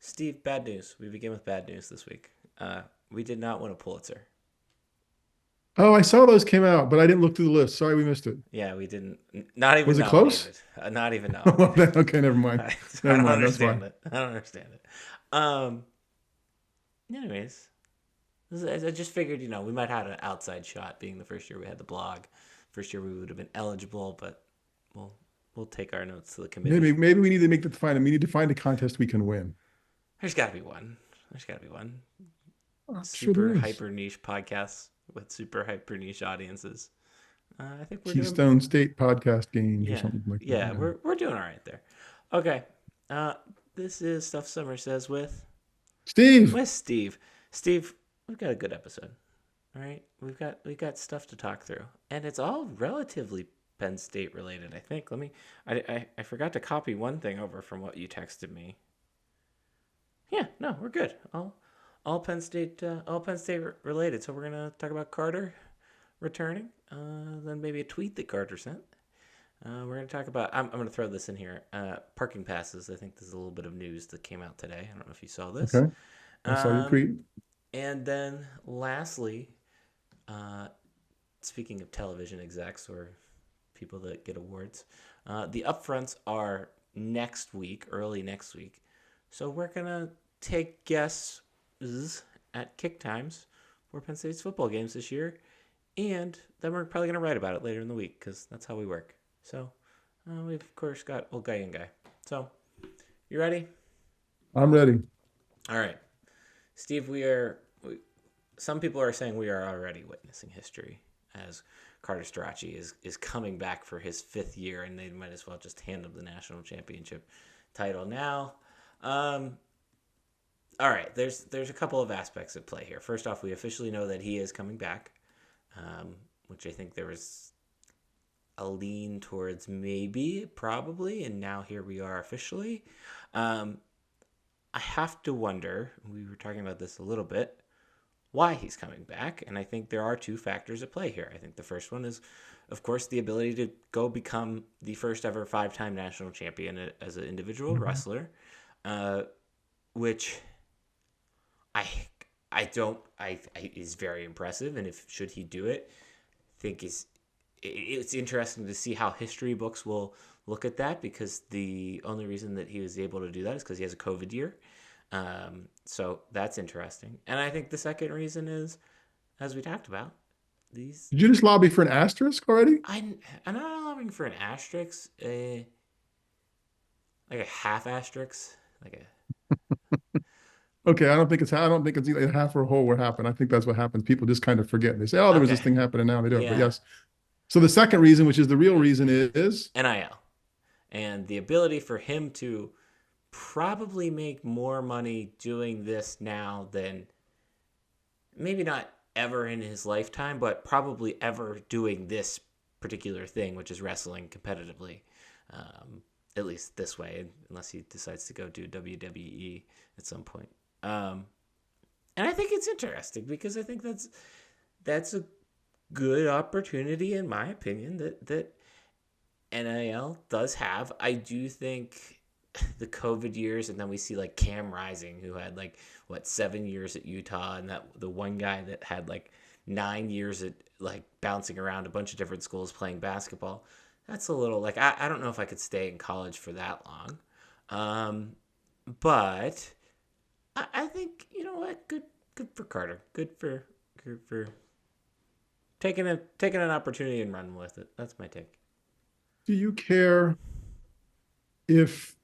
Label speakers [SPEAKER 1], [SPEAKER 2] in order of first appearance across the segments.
[SPEAKER 1] Steve, bad news. We begin with bad news this week. We did not win a Pulitzer.
[SPEAKER 2] Oh, I saw those came out, but I didn't look through the list. Sorry, we missed it.
[SPEAKER 1] Yeah, we didn't. Not even
[SPEAKER 2] Was it close?
[SPEAKER 1] nominated. Not even
[SPEAKER 2] Well,
[SPEAKER 1] nominated.
[SPEAKER 2] okay, never mind.
[SPEAKER 1] I
[SPEAKER 2] Never
[SPEAKER 1] don't
[SPEAKER 2] mind. That's
[SPEAKER 1] understand
[SPEAKER 2] fine.
[SPEAKER 1] it. I don't understand it. Um. Anyways, I just figured, we might have had an outside shot being the first year we had the blog. First year we would have been eligible, but we'll we'll take our notes to the committee.
[SPEAKER 2] Maybe we need to make the find. We need to find a contest we can win.
[SPEAKER 1] There's got to be one. There's got to be one.
[SPEAKER 2] I'm sure there
[SPEAKER 1] Super
[SPEAKER 2] is.
[SPEAKER 1] hyper niche podcasts with super hyper niche audiences. I think we're doing.
[SPEAKER 2] Keystone State podcast games or
[SPEAKER 1] Yeah,
[SPEAKER 2] something like that.
[SPEAKER 1] yeah,
[SPEAKER 2] Yeah.
[SPEAKER 1] we're doing all right there. Okay, uh, this is Stuff Summer Says
[SPEAKER 2] Steve,
[SPEAKER 1] with Steve. Steve, we've got a good episode. All right, we got stuff to talk through, and it's all relatively Penn State related. I think. Let me. I forgot to copy one thing over from what you texted me. Yeah, no, we're good. All Penn State related. So we're gonna talk about Carter returning. Then maybe a tweet that Carter sent. We're going to talk about. I'm going to throw this in here. Parking passes. I think this is a little bit of news that came out today. I don't know if you saw this.
[SPEAKER 2] okay. I saw your
[SPEAKER 1] Um,
[SPEAKER 2] tweet.
[SPEAKER 1] and then lastly, uh, speaking of television execs or people that get awards, the upfronts are next week, early next week. So we're going to take guesses at kick times for Penn State's football games this year. And then we're probably going to write about it later in the week because that's how we work. So we've, of course, got old guy and guy. So you ready?
[SPEAKER 2] I'm ready.
[SPEAKER 1] All right. Steve, some people are saying we are already witnessing history as Carter Starocci is coming back for his fifth year, and they might as well just hand him the national championship title now. Um, all right, there's a couple of aspects at play here. First off, we officially know that he is coming back, which I think there was a lean towards maybe, probably, and now here we are officially. Um, I have to wonder, we were talking about this a little bit, why he's coming back. And I think there are two factors at play here. I think the first one is, of course, the ability to go become the first ever 5-time national champion as an individual
[SPEAKER 2] Mhm.
[SPEAKER 1] wrestler, uh, which I I is very impressive. And if should he do it, I think it's interesting to see how history books will look at that because the only reason that he was able to do that is because he has a COVID year. So that's interesting. And I think the second reason is, as we talked about, these
[SPEAKER 2] Did you just lobby for an asterisk already?
[SPEAKER 1] I'm not allowing for an asterisk, like a half asterisk, like a
[SPEAKER 2] Okay, I don't think it's either half or a whole what happened. I think that's what happens. People just kind of forget. They say, "Oh, there was
[SPEAKER 1] okay,
[SPEAKER 2] this thing happening now." They do it. But
[SPEAKER 1] yeah,
[SPEAKER 2] yes. So the second reason, which is the real reason, is
[SPEAKER 1] NIL, and the ability for him to probably make more money doing this now than maybe not ever in his lifetime, but probably ever doing this particular thing, which is wrestling competitively. Um, at least this way, unless he decides to go do WWE at some point. Um, and I think it's interesting because I think that's a good opportunity, in my opinion, that NIL does have. I do think the COVID years, and then we see like Cam Rising, who had like 7 years at Utah, and that the one guy that had like 9 years at like bouncing around a bunch of different schools playing basketball. That's a little like I don't know if I could stay in college for that long, um, but I think you know what, good for Carter, good for taking an opportunity and running with it. That's my take.
[SPEAKER 2] do you care if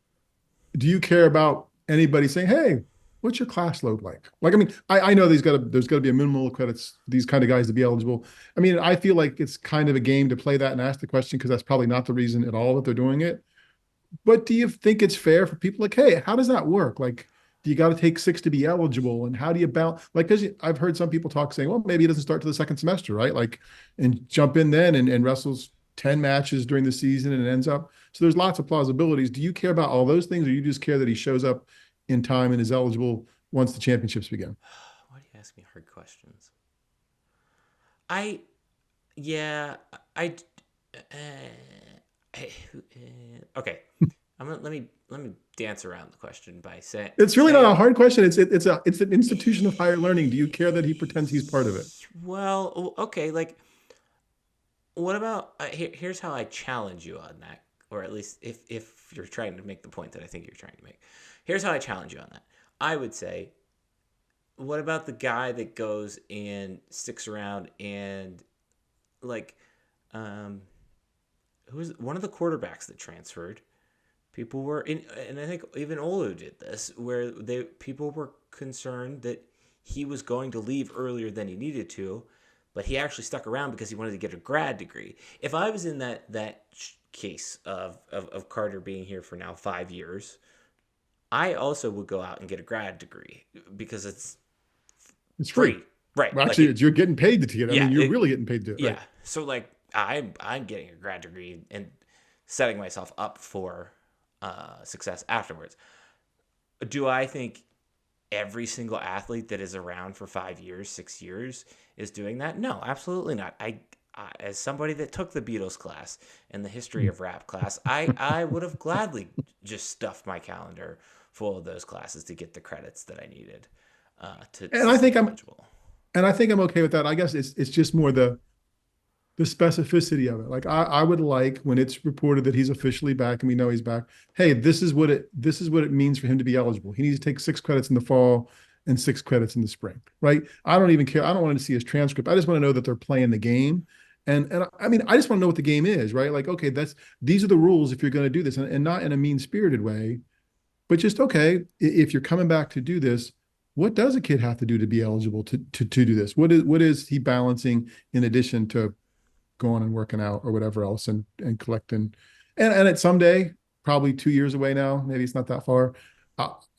[SPEAKER 2] do you care about anybody saying, "Hey, what's your class load like?" Like, I mean, I know there's got to be a minimal credits for these kind of guys to be eligible. I mean, I feel like it's kind of a game to play that and ask the question because that's probably not the reason at all that they're doing it. But do you think it's fair for people like, hey, how does that work? Like, do you got to take six to be eligible? And how do you balance? Like, because I've heard some people talk saying, well, maybe it doesn't start to the second semester, right? Like, and jump in then and wrestles 10 matches during the season and it ends up. So there's lots of plausibilities. Do you care about all those things or you just care that he shows up in time and is eligible once the championships begin?
[SPEAKER 1] Why do you ask me hard questions? I yeah I, uh, I okay. let me dance around the question by
[SPEAKER 2] It's really not a
[SPEAKER 1] saying,
[SPEAKER 2] hard question. It's an institution of higher learning. Do you care that he pretends he's part of it?
[SPEAKER 1] well, okay, like what about here's how I challenge you on that, or at least if you're trying to make the point that I think you're trying to make. Here's how I challenge you on that. I would say, what about the guy that goes and sticks around and like um who's one of the quarterbacks that transferred? People were in, and I think even Olu did this, where people were concerned that he was going to leave earlier than he needed to, but he actually stuck around because he wanted to get a grad degree. If I was in that case of Carter being here for now 5 years, I also would go out and get a grad degree because it's
[SPEAKER 2] It's free.
[SPEAKER 1] free, right?
[SPEAKER 2] Well,
[SPEAKER 1] Like
[SPEAKER 2] actually,
[SPEAKER 1] it,
[SPEAKER 2] you're getting paid to get it. I
[SPEAKER 1] yeah,
[SPEAKER 2] mean, you're really getting paid to do it, right?
[SPEAKER 1] yeah. So like I'm getting a grad degree and setting myself up for success afterwards. Do I think every single athlete that is around for 5 years, 6 years is doing that? No, absolutely not. As somebody that took the Beatles class and the history of rap class, I would have gladly just stuffed my calendar full of those classes to get the credits that I needed
[SPEAKER 2] And
[SPEAKER 1] to
[SPEAKER 2] I
[SPEAKER 1] stay
[SPEAKER 2] think
[SPEAKER 1] eligible.
[SPEAKER 2] I'm okay with that. I guess it's just more the specificity of it. Like I would like when it's reported that he's officially back and we know he's back. Hey, this is what it means for him to be eligible. He needs to take 6 credits in the fall and 6 credits in the spring, right? I don't even care. I don't want to see his transcript. I just want to know that they're playing the game. And I mean, I just want to know what the game is, right? Like, okay, these are the rules if you're going to do this, and not in a mean-spirited way, but just okay, if you're coming back to do this, what does a kid have to do to be eligible to do this? What is he balancing in addition to going and working out or whatever else and collecting. And at someday, probably 2 years away now, maybe it's not that far.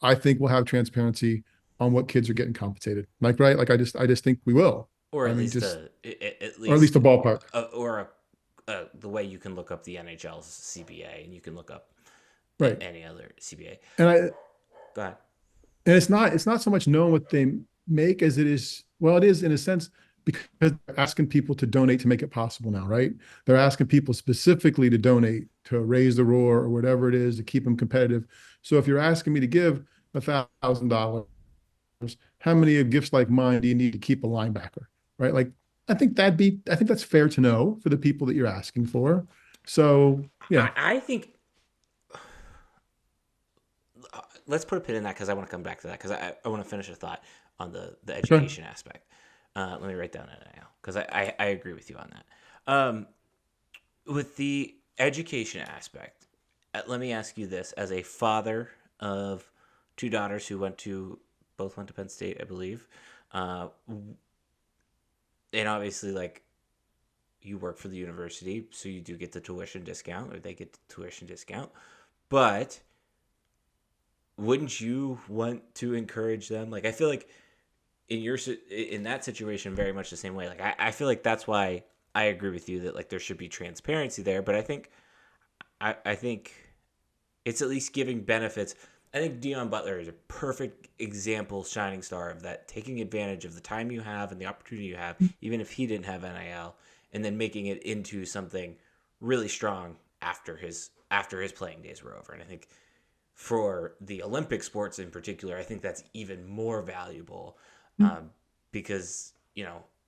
[SPEAKER 2] I think we'll have transparency on what kids are getting compensated. Like, right? Like I just think we will.
[SPEAKER 1] Or
[SPEAKER 2] I
[SPEAKER 1] at
[SPEAKER 2] mean,
[SPEAKER 1] least
[SPEAKER 2] just
[SPEAKER 1] at
[SPEAKER 2] or at least
[SPEAKER 1] least
[SPEAKER 2] a ballpark.
[SPEAKER 1] the way you can look up the NHL's CBA and you can look up
[SPEAKER 2] Right.
[SPEAKER 1] any other CBA.
[SPEAKER 2] And I
[SPEAKER 1] Go ahead.
[SPEAKER 2] and it's not so much knowing what they make as it is, well, it is in a sense because they're asking people to donate to make it possible now, right? They're asking people specifically to donate to raise the roar or whatever it is to keep them competitive. So if you're asking me to give $1,000, how many of gifts like mine do you need to keep a linebacker, right? Like I think that's fair to know for the people that you're asking for. So yeah.
[SPEAKER 1] I think let's put a pin in that because I want to come back to that because I want to finish a thought on the
[SPEAKER 2] Okay.
[SPEAKER 1] education aspect. Let me write down that now because I agree with you on that. With the education aspect, let me ask you this: as a father of two daughters who both went to Penn State, I believe, uh, and obviously like you work for the university, so you do get the tuition discount, or they get the tuition discount. But wouldn't you want to encourage them? Like, I feel like in that situation, very much the same way. Like, I feel like that's why I agree with you that like there should be transparency there. But I think it's at least giving benefits. I think Dion Butler is a perfect example, shining star of that, taking advantage of the time you have and the opportunity you have, even if he didn't have NIL, and then making it into something really strong after his playing days were over. And I think for the Olympic sports in particular, I think that's even more valuable because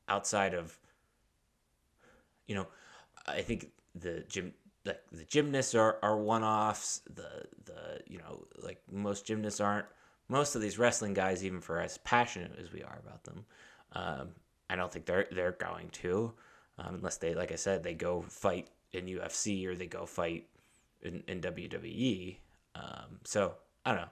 [SPEAKER 1] outside of you know, I think the gymnasts are one offs. Like most gymnasts aren't. Most of these wrestling guys, even for as passionate as we are about them, I don't think they're going to, unless they, like I said, they go fight in UFC or they go fight in WWE. So I don't know.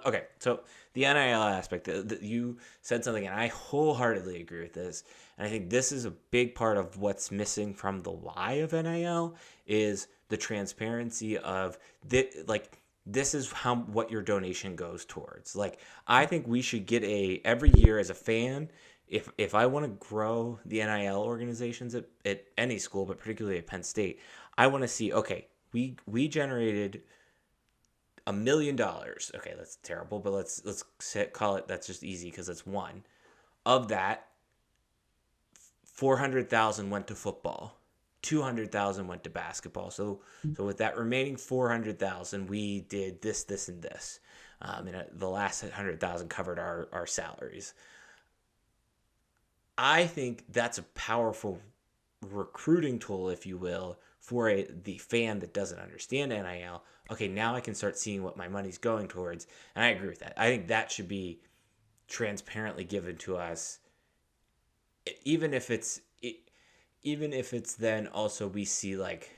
[SPEAKER 1] Okay, so the NIL aspect, you said something, and I wholeheartly agree with this. And I think this is a big part of what's missing from the why of NIL is the transparency of this is what your donation goes towards. Like I think we should get every year as a fan. If I want to grow the NIL organizations at any school, but particularly at Penn State, I want to see we generated $1 million. Okay, that's terrible, but let's call it, that's just easy because it's one. Of that, 400,000 went to football. 200,000 went to basketball. So with that remaining 400,000, we did this, this, and this. And the last 100,000 covered our salaries. I think that's a powerful recruiting tool, if you will, for the fan that doesn't understand NIL. Okay, now I can start seeing what my money's going towards, and I agree with that. I think that should be transparently given to us, even if it's then also we see like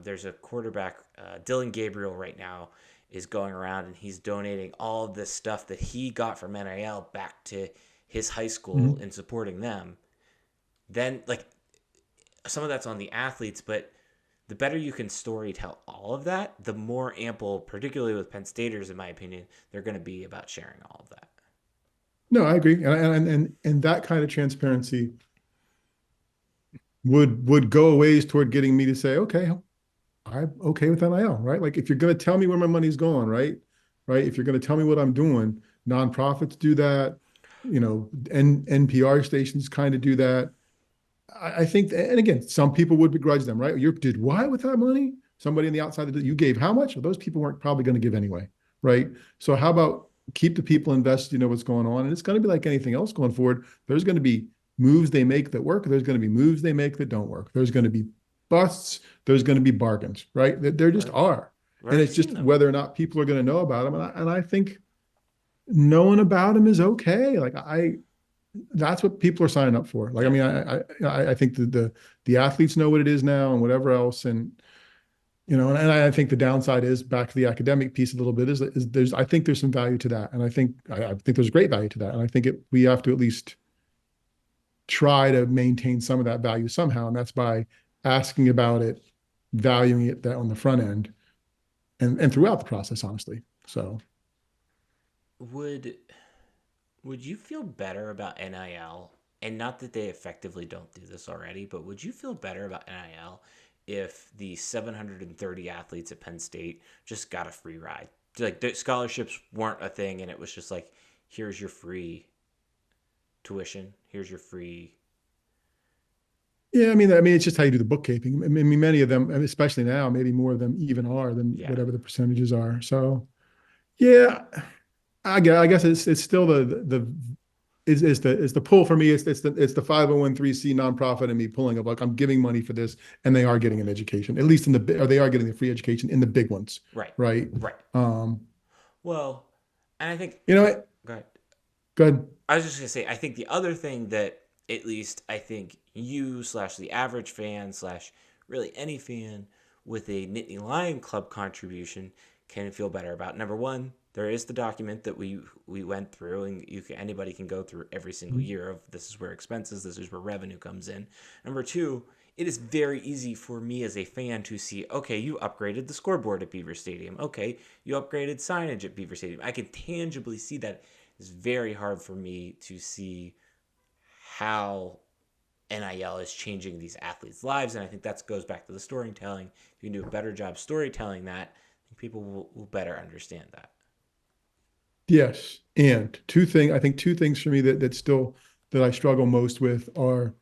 [SPEAKER 1] there's a quarterback, Dylan Gabriel right now is going around and he's donating all of this stuff that he got from NIL back to his high school
[SPEAKER 2] Mm-hmm.
[SPEAKER 1] and supporting them. Then like some of that's on the athletes, but the better you can story tell all of that, the more ample, particularly with Penn Staters, in my opinion, they're going to be about sharing all of that.
[SPEAKER 2] No, I agree, and that kind of transparency would go a ways toward getting me to say, okay, I'm okay with NIL, right? Like if you're going to tell me where my money's going, right? Right. If you're going to tell me what I'm doing, nonprofits do that, NPR stations kind of do that. I think, and again, some people would begrudge them, right? You did what with that money? Somebody on the outside that you gave how much? Well, those people weren't probably going to give anyway, right? So how about keep the people invested, you know what's going on, and it's going to be like anything else going forward. There's going to be moves they make that work. There's going to be moves they make that don't work. There's going to be busts. There's going to be bargains, right? There just are,
[SPEAKER 1] We've
[SPEAKER 2] and
[SPEAKER 1] already
[SPEAKER 2] it's
[SPEAKER 1] seen
[SPEAKER 2] just
[SPEAKER 1] them.
[SPEAKER 2] whether or not people are going to know about them. And I think knowing about them is okay. Like that's what people are signing up for. Like, I
[SPEAKER 1] Yeah.
[SPEAKER 2] mean, I think the athletes know what it is now and whatever else. And, and I think the downside is back to the academic piece a little bit is I think there's some value to that. And I think there's great value to that. And I think we have to at least try to maintain some of that value somehow. And that's by asking about it, valuing it on the front end and throughout the process, honestly. So,
[SPEAKER 1] Would would you feel better about NIL? And not that they effectively don't do this already, but would you feel better about NIL if the 730 athletes at Penn State just got a free ride? Like the scholarships weren't a thing, and it was just like, here's your free tuition, here's your free.
[SPEAKER 2] yeah, I mean, it's just how you do the bookkeeping. I mean, many of them, and especially now, maybe more of them even are than
[SPEAKER 1] Yeah,
[SPEAKER 2] whatever the percentages are. So, yeah, I guess it's still the pull for me. It's the 501(c) nonprofit and me pulling of like I'm giving money for this, and they are getting an education, at least or they are getting a free education in the big ones,
[SPEAKER 1] right,
[SPEAKER 2] right?
[SPEAKER 1] right.
[SPEAKER 2] Um,
[SPEAKER 1] Well, and I think
[SPEAKER 2] you know what?
[SPEAKER 1] go ahead.
[SPEAKER 2] Good.
[SPEAKER 1] I was just gonna say, I think the other thing that at least I think you slash the average fan slash really any fan with a Nittany Lion Club contribution can feel better about. Number one, there is the document that we went through, and anybody can go through every single year of this is where expenses, this is where revenue comes in. Number two, it is very easy for me as a fan to see, okay, you upgraded the scoreboard at Beaver Stadium. Okay, you upgraded signage at Beaver Stadium. I can tangibly see that. It's very hard for me to see how NIL is changing these athletes' lives. And I think that goes back to the storytelling. If you can do a better job storytelling that, I think people will better understand that.
[SPEAKER 2] Yes, and I think two things for me that I struggle most with are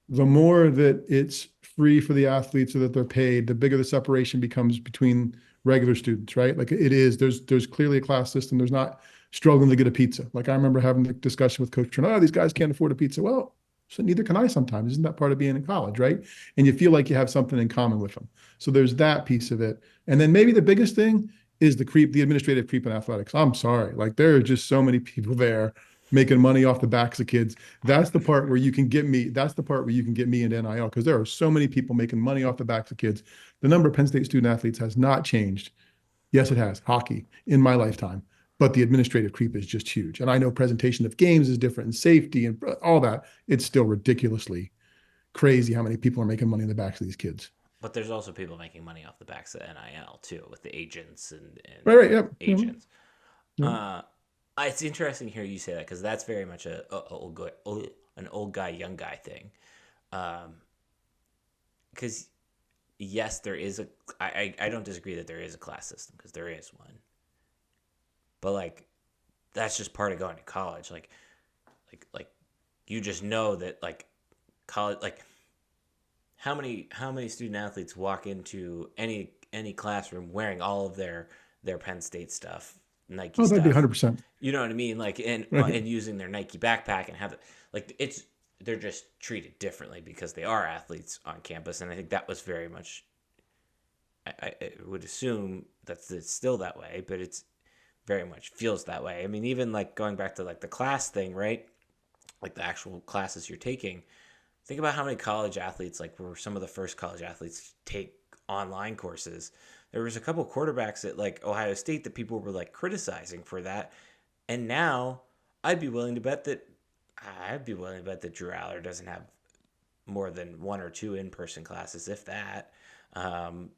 [SPEAKER 2] the more that it's free for the athletes so that they're paid, the bigger the separation becomes between regular students, right? Like it is, there's clearly a class system. There's not struggling to get a pizza. Like I remember having the discussion with Coach Trent, oh, these guys can't afford a pizza. Well, so neither can I sometimes. Isn't that part of being in college, right? And you feel like you have something in common with them. So there's that piece of it. And then maybe the biggest thing is the administrative creep in athletics. I'm sorry. Like there are just so many people there making money off the backs of kids. That's the part where you can get me. That's the part where you can get me into NIL because there are so many people making money off the backs of kids. The number of Penn State student athletes has not changed. Yes, it has. Hockey in my lifetime, but the administrative creep is just huge. And I know presentation of games is different and safety and all that. It's still ridiculously crazy how many people are making money in the backs of these kids.
[SPEAKER 1] But there's also people making money off the backs of NIL too, with the agents and
[SPEAKER 2] Right, right, yep, yep,
[SPEAKER 1] agents.
[SPEAKER 2] yep.
[SPEAKER 1] Uh, it's interesting to hear you say that because that's very much an old guy, young guy thing. Because yes, there is I don't disagree that there is a class system because there is one. But like that's just part of going to college. Like you just know that like college like how many student athletes walk into any classroom wearing all of their Penn State stuff, Nike
[SPEAKER 2] Oh, that'd be
[SPEAKER 1] stuff.
[SPEAKER 2] 100%.
[SPEAKER 1] You know what I mean? Like
[SPEAKER 2] Right.
[SPEAKER 1] and using their Nike backpack and have it like it's they're just treated differently because they are athletes on campus, and I think that was very much. I would assume that it's still that way, but it's very much feels that way. I mean, even like going back to like the class thing, right? Like the actual classes you're taking. Think about how many college athletes, like were some of the first college athletes to take online courses. There was a couple quarterbacks at like Ohio State that people were like criticizing for that, and now I'd be willing to bet that I'd be willing to bet that Drew Aller doesn't have more than one or two in-person classes, if that. Um,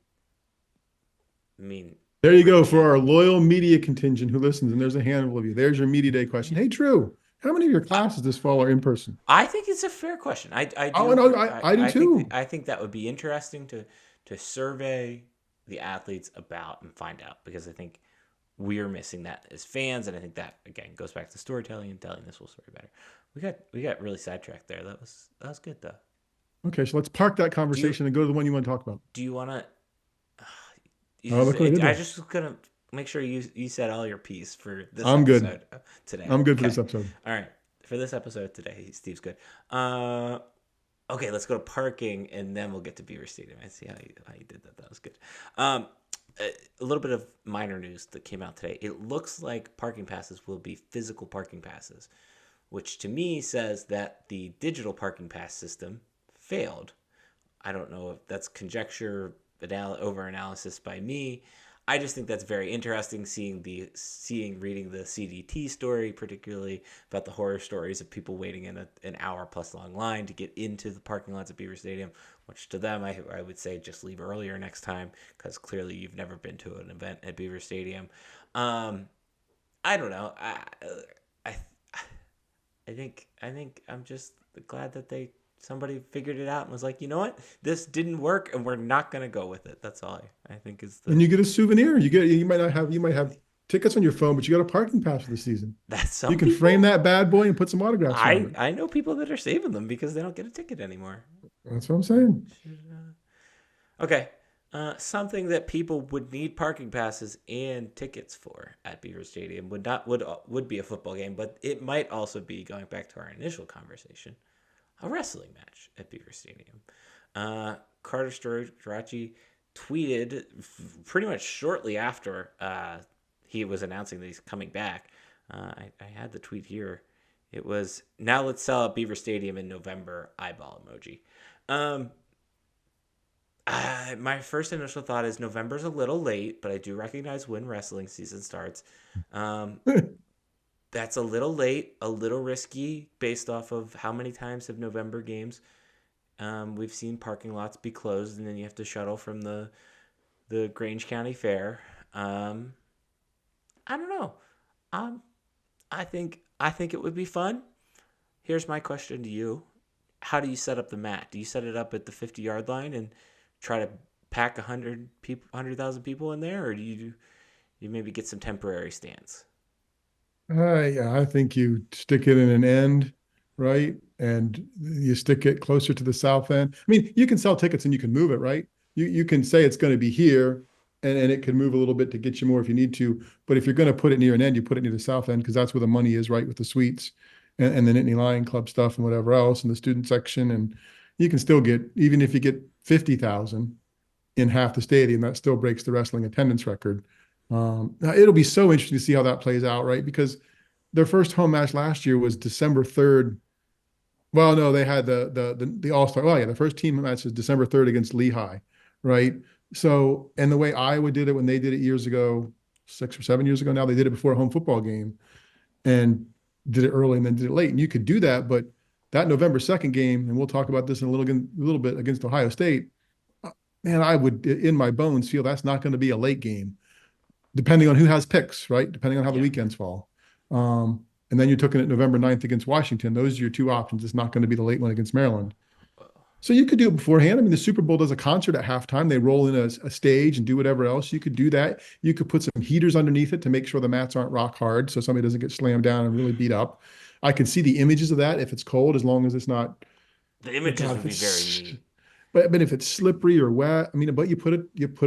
[SPEAKER 1] I mean,
[SPEAKER 2] There you go for our loyal media contingent who listens, and there's a handful of you. There's your media day question. Hey, Drew, how many of your classes this fall are in person?
[SPEAKER 1] I think it's a fair question. I do
[SPEAKER 2] Oh, no,
[SPEAKER 1] agree.
[SPEAKER 2] I do too.
[SPEAKER 1] I think that would be interesting to survey the athletes about and find out because I think we're missing that as fans, and I think that again goes back to storytelling and telling this whole story better. We got really sidetracked there. That was good though.
[SPEAKER 2] Okay, so let's park that
[SPEAKER 1] Do you
[SPEAKER 2] conversation and go to the one you want to talk about.
[SPEAKER 1] do you want to?
[SPEAKER 2] Oh, look what I did
[SPEAKER 1] I
[SPEAKER 2] there.
[SPEAKER 1] just was gonna make sure you said all your piece for this
[SPEAKER 2] I'm good.
[SPEAKER 1] episode today.
[SPEAKER 2] I'm good for
[SPEAKER 1] Okay,
[SPEAKER 2] this episode.
[SPEAKER 1] all right. For this episode today, Steve's good. Uh, okay, let's go to parking, and then we'll get to Beaver Stadium. I see how you did that. That was good. Um, a little bit of minor news that came out today. It looks like parking passes will be physical parking passes, which to me says that the digital parking pass system failed. I don't know if that's conjecture, over analysis by me. I just think that's very interesting reading the CDT story, particularly about the horror stories of people waiting in an hour plus long line to get into the parking lots at Beaver Stadium, which to them I would say just leave earlier next time because clearly you've never been to an event at Beaver Stadium. Um, I don't know. I I think I'm just glad that somebody figured it out and was like, you know what, this didn't work, and we're not gonna go with it. That's all I think is
[SPEAKER 2] And you get a souvenir. You might have tickets on your phone, but you got a parking pass for the season.
[SPEAKER 1] that
[SPEAKER 2] You
[SPEAKER 1] some
[SPEAKER 2] can frame
[SPEAKER 1] people.
[SPEAKER 2] that bad boy and put some autographs around it.
[SPEAKER 1] I know people that are saving them because they don't get a ticket anymore.
[SPEAKER 2] That's what I'm saying.
[SPEAKER 1] Okay, something that people would need parking passes and tickets for at Beaver Stadium would be a football game, but it might also be going back to our initial conversation, a wrestling match at Beaver Stadium. Carter Starocci tweeted pretty much shortly after he was announcing that he's coming back. I had the tweet here. It was, now let's sell out Beaver Stadium in November, eyeball emoji. Um, my first initial thought is November's a little late, but I do recognize when wrestling season starts. Um, that's a little late, a little risky based off of how many times have November games we've seen parking lots be closed, and then you have to shuttle from the Grange County Fair. I don't know. Um, I think it would be fun. Here's my question to you: how do you set up the mat? Do you set it up at the 50-yard line and try to pack 100,000 people in there, or do you maybe get some temporary stands?
[SPEAKER 2] Yeah, I think you stick it in an end, right? And you stick it closer to the south end. I mean, you can sell tickets and you can move it, right? You can say it's going to be here and it can move a little bit to get you more if you need to. But if you're going to put it near an end, you put it near the south end because that's where the money is, right? With the suites and the Nittany Lion Club stuff and whatever else and the student section. And you can still get, even if you get 50,000 in half the stadium, that still breaks the wrestling attendance record. Now it'll be so interesting to see how that plays out, right? Because their first home match last year was December 3rd. Well, no, they had the All-Star. Oh yeah, the first team match is December 3rd against Lehigh, right? So, and the way Iowa did it when they did it years ago, 6 or 7 years ago now, they did it before a home football game and did it early and then did it late. And you could do that, but that November 2nd game, and we'll talk about this in a little bit against Ohio State, man, I would in my bones feel that's not going to be a late game depending on who has picks, right? Depending on how the
[SPEAKER 1] Yeah.
[SPEAKER 2] weekends fall. And then you're looking at November 9th against Washington. Those are your two options. It's not going to be the late one against Maryland. So you could do it beforehand. I mean, the Super Bowl does a concert at halftime. They roll in a stage and do whatever else. You could do that. You could put some heaters underneath it to make sure the mats aren't rock hard so somebody doesn't get slammed down and really beat up. I can see the images of that if it's cold, as long as it's not,
[SPEAKER 1] The images
[SPEAKER 2] God,
[SPEAKER 1] would
[SPEAKER 2] if
[SPEAKER 1] be very
[SPEAKER 2] it's
[SPEAKER 1] neat.
[SPEAKER 2] but if it's slippery or wet, I mean, but you put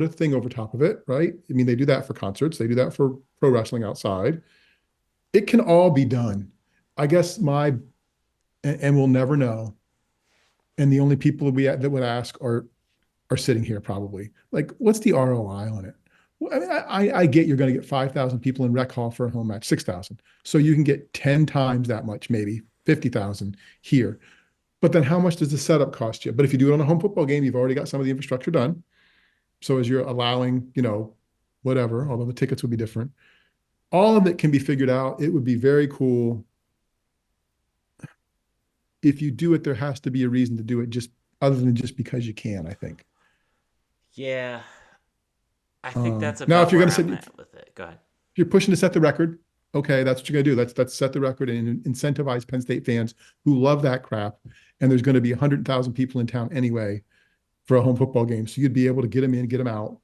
[SPEAKER 2] a thing over top of it, right? I mean, they do that for concerts, they do that for pro wrestling outside. It can all be done. I guess and we'll never know. And the only people that would ask are sitting here probably. Like, what's the ROI on it? Well, I mean, I get you're going to get 5,000 people in rec hall for a home match, 6,000. So you can get 10 times that much, maybe 50,000 here. But then how much does the setup cost you? But if you do it on a home football game, you've already got some of the infrastructure done. So as you're allowing, whatever, although the tickets would be different, all of it can be figured out. It would be very cool. If you do it, there has to be a reason to do it, just other than just because you can, I think.
[SPEAKER 1] Yeah, I think that's
[SPEAKER 2] Now,
[SPEAKER 1] about where I'm at with it. Go ahead.
[SPEAKER 2] if you're pushing to set the record, okay, that's what you're gonna do. Let's set the record and incentivize Penn State fans who love that crap. And there's going to be 100,000 people in town anyway for a home football game, so you'd be able to get them in, get them out.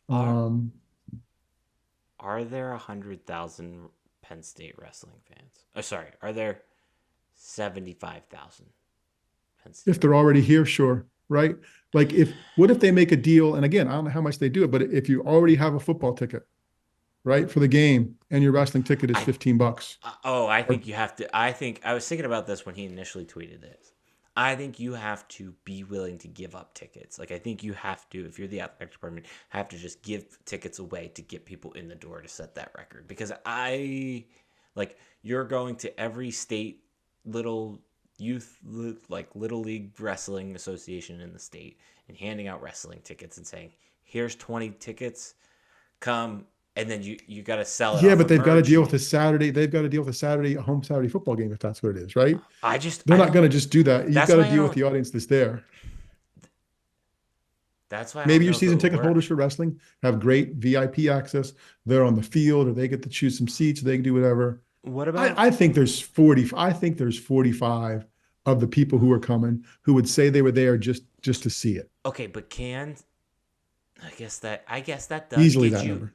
[SPEAKER 1] Are
[SPEAKER 2] Um,
[SPEAKER 1] are there 100,000 Penn State wrestling fans? Oh, sorry, are there 75,000 Penn State?
[SPEAKER 2] if they're already here, sure, right? Like what if they make a deal? And again, I don't know how much they do it, but if you already have a football ticket, right, for the game, and your wrestling ticket is
[SPEAKER 1] I
[SPEAKER 2] $15,
[SPEAKER 1] I
[SPEAKER 2] or
[SPEAKER 1] think you have to. I think I was thinking about this when he initially tweeted this. I think you have to be willing to give up tickets. Like I think you have to, if you're the athletic department, have to just give tickets away to get people in the door to set that record. Because like you're going to every state little like little league wrestling association in the state and handing out wrestling tickets and saying, "Here's 20 tickets, come." And then you got to sell it
[SPEAKER 2] yeah,
[SPEAKER 1] off
[SPEAKER 2] but
[SPEAKER 1] of
[SPEAKER 2] they've got to
[SPEAKER 1] merch.
[SPEAKER 2] deal with a Saturday. They've got to deal with a home Saturday football game if that's what it is, right? They're
[SPEAKER 1] I
[SPEAKER 2] not
[SPEAKER 1] don't.
[SPEAKER 2] going to just do that. You've
[SPEAKER 1] That's
[SPEAKER 2] got to
[SPEAKER 1] why I
[SPEAKER 2] deal with
[SPEAKER 1] don't.
[SPEAKER 2] the audience that's there.
[SPEAKER 1] That's why I don't
[SPEAKER 2] Maybe your
[SPEAKER 1] know if it
[SPEAKER 2] season
[SPEAKER 1] would
[SPEAKER 2] ticket
[SPEAKER 1] work.
[SPEAKER 2] holders for wrestling have great VIP access. They're on the field, or they get to choose some seats. They can do whatever.
[SPEAKER 1] What
[SPEAKER 2] I,
[SPEAKER 1] about
[SPEAKER 2] I think there's 40. I think there's 45 of the people who are coming who would say they were there just to see it.
[SPEAKER 1] okay? But can I guess that does
[SPEAKER 2] Easily
[SPEAKER 1] get
[SPEAKER 2] that
[SPEAKER 1] you.
[SPEAKER 2] number.